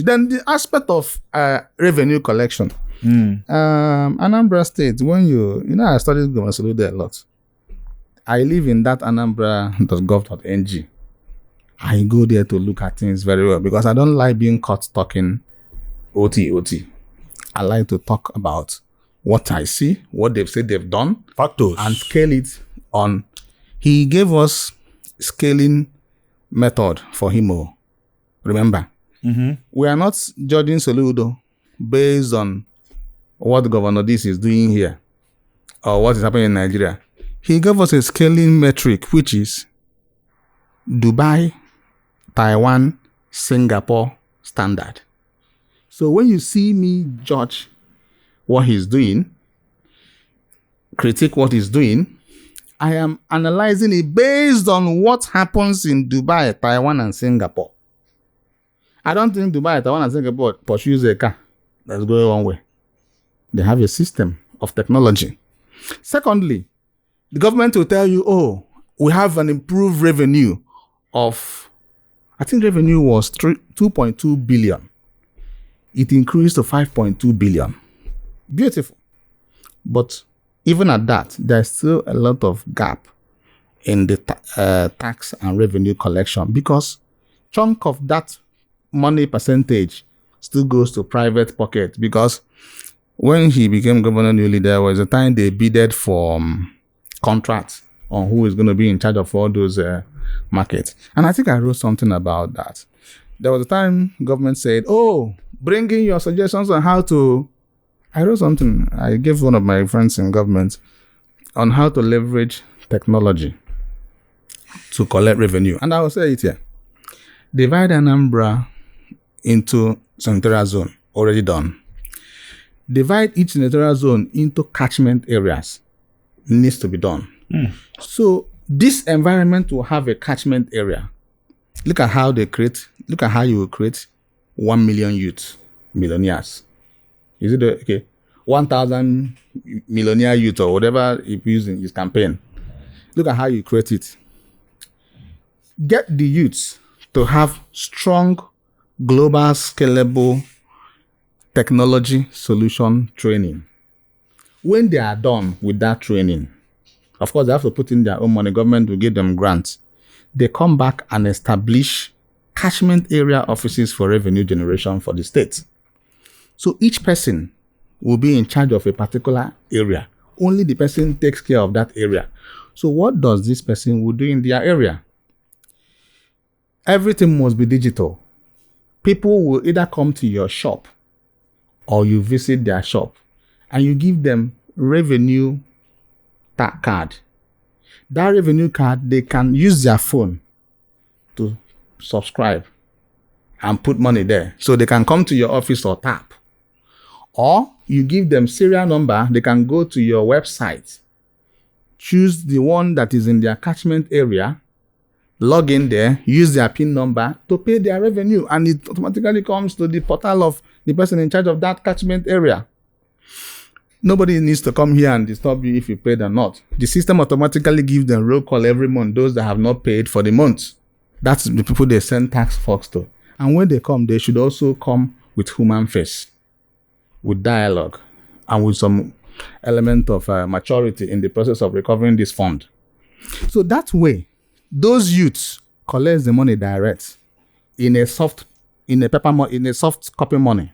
Then the aspect of revenue collection. Anambra State, when I studied Government Soludo a lot. I live in that Anambra.gov.ng. I go there to look at things very well because I don't like being caught talking OT. I like to talk about what I see, what they've said they've done, factors, and scale it on. He gave us scaling method for HIMO. Remember, we are not judging Soludo based on what Governor this is doing here or what is happening in Nigeria. He gave us a scaling metric, which is Dubai, Taiwan, Singapore standard. So when you see me judge what he's doing, critique what he's doing, I am analyzing it based on what happens in Dubai, Taiwan, and Singapore. I don't think Dubai, Taiwan, and Singapore pursues a car that's going one way. They have a system of technology. Secondly, the government will tell you, oh, we have an improved revenue of, I think revenue was 2.2 billion. It increased to 5.2 billion. Beautiful. But even at that, there's still a lot of gap in the tax and revenue collection because chunk of that money percentage still goes to private pocket because when he became governor newly, there was a time they bidded for contracts on who is going to be in charge of all those markets. And I think I wrote something about that. There was a time government said, oh, bring in your suggestions on how to... I wrote something. I gave one of my friends in government on how to leverage technology to collect revenue. And I will say it here. Divide Anambra into senatorial zone, already done. Divide each senatorial zone into catchment areas, needs to be done. So this environment will have a catchment area. Look at how you will create 1 million youths, millionaires. Is it 1,000 millionaire youth or whatever he used in his campaign? Look at how you create it. Get the youths to have strong, global, scalable technology solution training. When they are done with that training, of course, they have to put in their own money. Government will give them grants. They come back and establish catchment area offices for revenue generation for the state. So each person will be in charge of a particular area. Only the person takes care of that area. So what does this person will do in their area? Everything must be digital. People will either come to your shop or you visit their shop and you give them revenue card. That revenue card, they can use their phone to subscribe and put money there. So they can come to your office or tap. Or you give them serial number, they can go to your website, choose the one that is in their catchment area, log in there, use their PIN number to pay their revenue, and it automatically comes to the portal of the person in charge of that catchment area. Nobody needs to come here and disturb you if you paid or not. The system automatically gives them roll call every month, those that have not paid for the month. That's the people they send tax forks to. And when they come, they should also come with human face, with dialogue, and with some element of maturity in the process of recovering this fund. So that way, those youths collect the money direct in a soft copy money.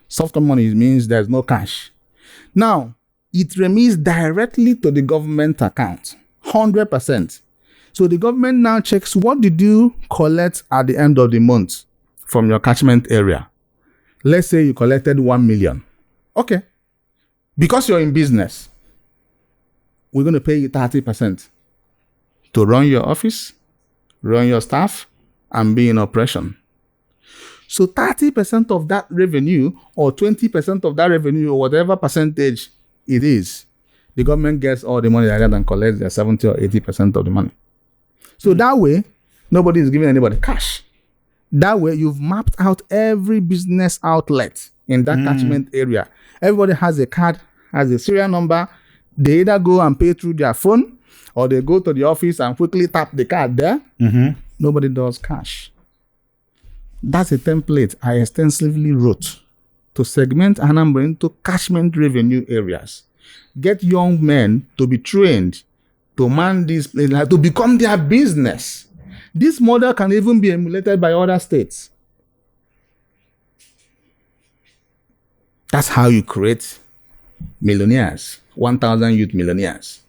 Soft copy money means there's no cash. Now, it remits directly to the government account, 100%. So the government now checks what did you collect at the end of the month from your catchment area. Let's say you collected 1 million. Okay. Because you're in business, we're going to pay you 30% to run your office, run your staff, and be in operation. So 30% of that revenue or 20% of that revenue or whatever percentage it is, the government gets all the money rather than collects their 70 or 80% of the money. So that way, nobody is giving anybody cash. That way, you've mapped out every business outlet in that catchment area. Everybody has a card, has a serial number. They either go and pay through their phone or they go to the office and quickly tap the card there. Nobody does cash. That's a template I extensively wrote to segment Anambra into catchment revenue areas. Get young men to be trained to man these places, to become their business. This model can even be emulated by other states. That's how you create millionaires, 1,000 youth millionaires.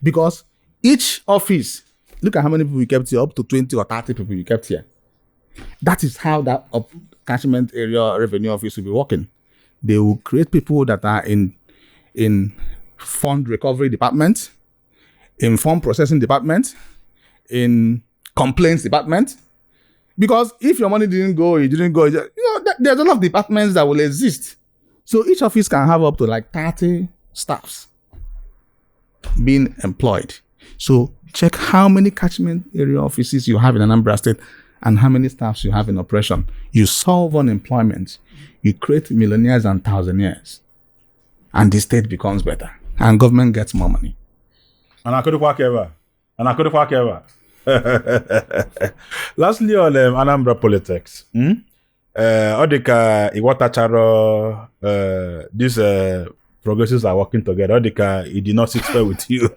Because each office, look at how many people we kept here, up to 20 or 30 people we kept here. That is how that catchment area revenue office will be working. They will create people that are in fund recovery department, in fund processing department, in complaints department. Because if your money didn't go, there's a lot of departments that will exist. So each office can have up to like 30 staffs being employed. So check how many catchment area offices you have in Anambra State and how many staffs you have in operation. You solve unemployment. You create millionaires and thousandaires. And the state becomes better. And government gets more money. And I could walk ever. Lastly on Anambra politics. Odika Iwatacharo, these progressives are working together. Odika, he did not sit well with you.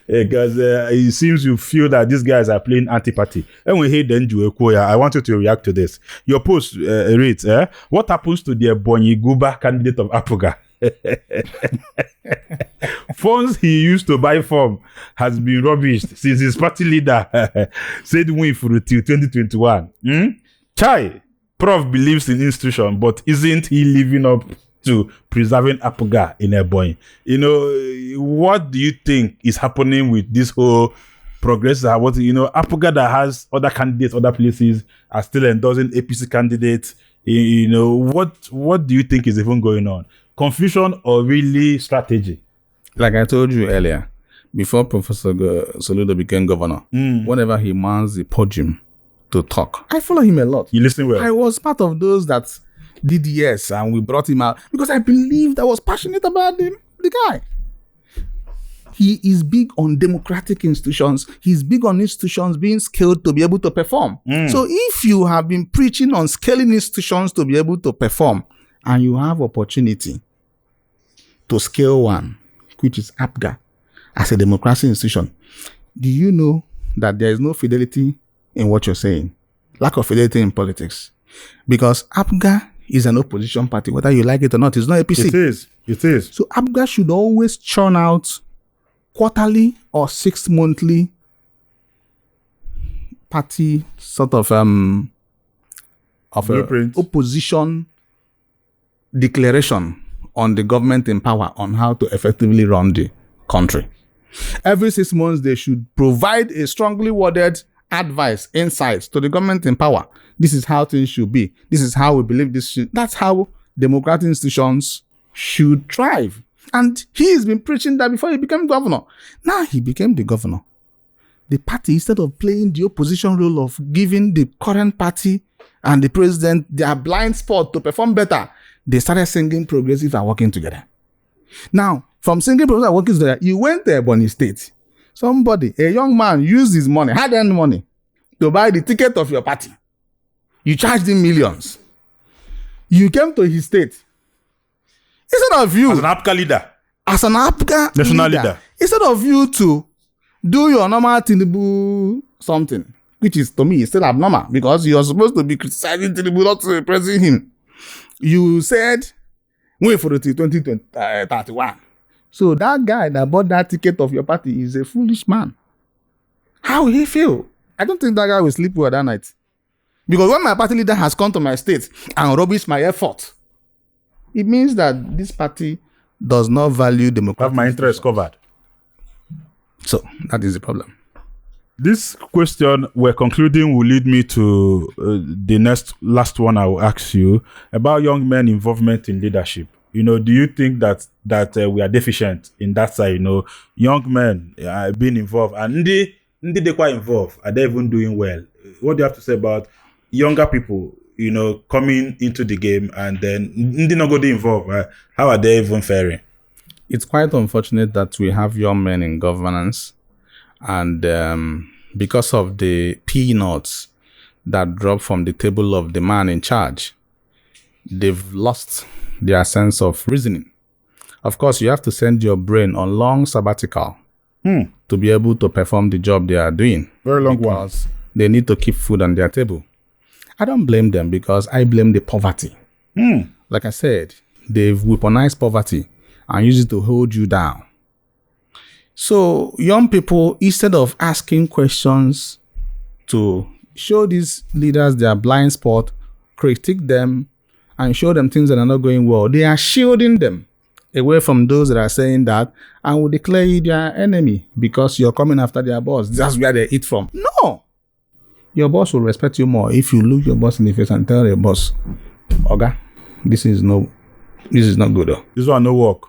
Because it seems you feel that these guys are playing anti-party. And we hate Denju Ekoya. I want you to react to this. Your post reads, what happens to the Ebonyi Guba candidate of Apuga? Funds he used to buy from has been rubbished since his party leader said win for till 2021. Chai, Prof believes in institution, but isn't he living up to preserving Apuga in Ebonyi? What do you think is happening with this whole progress? Apuga that has other candidates, other places are still endorsing APC candidates. What do you think is even going on? Confusion or really strategy? Like I told you earlier, before Professor Soludo became governor, whenever he mounts the podium to talk, I follow him a lot. You listen well. I was part of those that did yes, and we brought him out because I believed I was passionate about the guy. He is big on democratic institutions. He's big on institutions being scaled to be able to perform. So if you have been preaching on scaling institutions to be able to perform, and you have opportunity to scale one, which is APGA, as a democratic institution, do you know that there is no fidelity in what you're saying? Lack of fidelity in politics. Because APGA is an opposition party, whether you like it or not. It's not APC. It is. So APGA should always churn out quarterly or 6-monthly party sort of opposition declaration on the government in power on how to effectively run the country. Every 6 months, they should provide a strongly worded advice, insights to the government in power. This is how things should be. This is how we believe this should. That's how democratic institutions should thrive. And he has been preaching that before he became governor. Now he became the governor. The party, instead of playing the opposition role of giving the current party and the president their blind spot to perform better, they started singing progressive and working together. Now, from singing progressive and working together, you went to Ebonyi State. Somebody, a young man, used his money, hard-earned money, to buy the ticket of your party. You charged him millions. You came to his state. Instead of you... As an APGA leader. As an APGA national leader. Instead of you to do your normal Tinubu something, which is, to me, still abnormal, because you're supposed to be criticizing Tinubu, not praising him. You said, wait for the 2031. So that guy that bought that ticket of your party is a foolish man. How will he feel? I don't think that guy will sleep well that night. Because when my party leader has come to my state and rubbished my effort, it means that this party does not value democracy. Have my interest covered. So that is the problem. This question we're concluding will lead me to the last one I will ask you about young men involvement in leadership. Do you think that we are deficient in that side? Young men being involved, and they quite involved. Are they even doing well? What do you have to say about younger people, coming into the game and then they not getting involved? How are they even faring? It's quite unfortunate that we have young men in governance. And because of the peanuts that drop from the table of the man in charge. They've lost their sense of reasoning. Of course, you have to send your brain on long sabbatical to be able to perform the job they are doing. Very long because they need to keep food on their table. I don't blame them because I blame the poverty. Like I said, they've weaponized poverty and use it to hold you down. So young people, instead of asking questions to show these leaders their blind spot, critique them, and show them things that are not going well, they are shielding them away from those that are saying that and will declare you their enemy because you're coming after their boss. That's where they eat from. No! Your boss will respect you more if you look your boss in the face and tell your boss, Oga, this is not good. This one no work.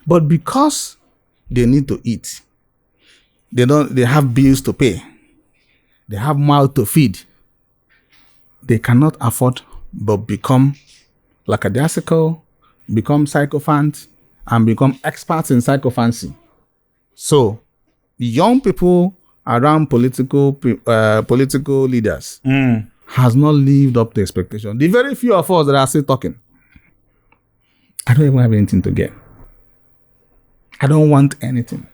But because they need to eat, they have bills to pay, they have mouth to feed, they cannot afford but become lackadaisical, become sycophant, and become experts in sycophancy. So, young people around political leaders has not lived up to expectation. The very few of us that are still talking, I don't even have anything to get. I don't want anything.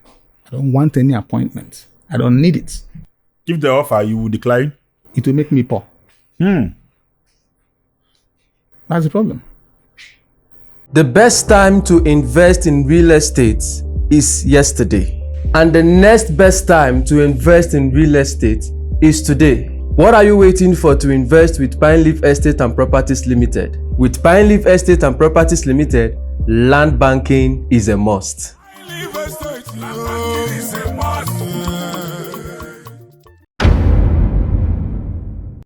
I don't want any appointment. I don't need it. If they offer, you will decline? It will make me poor. That's the problem. The best time to invest in real estate is yesterday. And the next best time to invest in real estate is today. What are you waiting for to invest with Pine Leaf Estate and Properties Limited? With Pine Leaf Estate and Properties Limited, land banking is a must.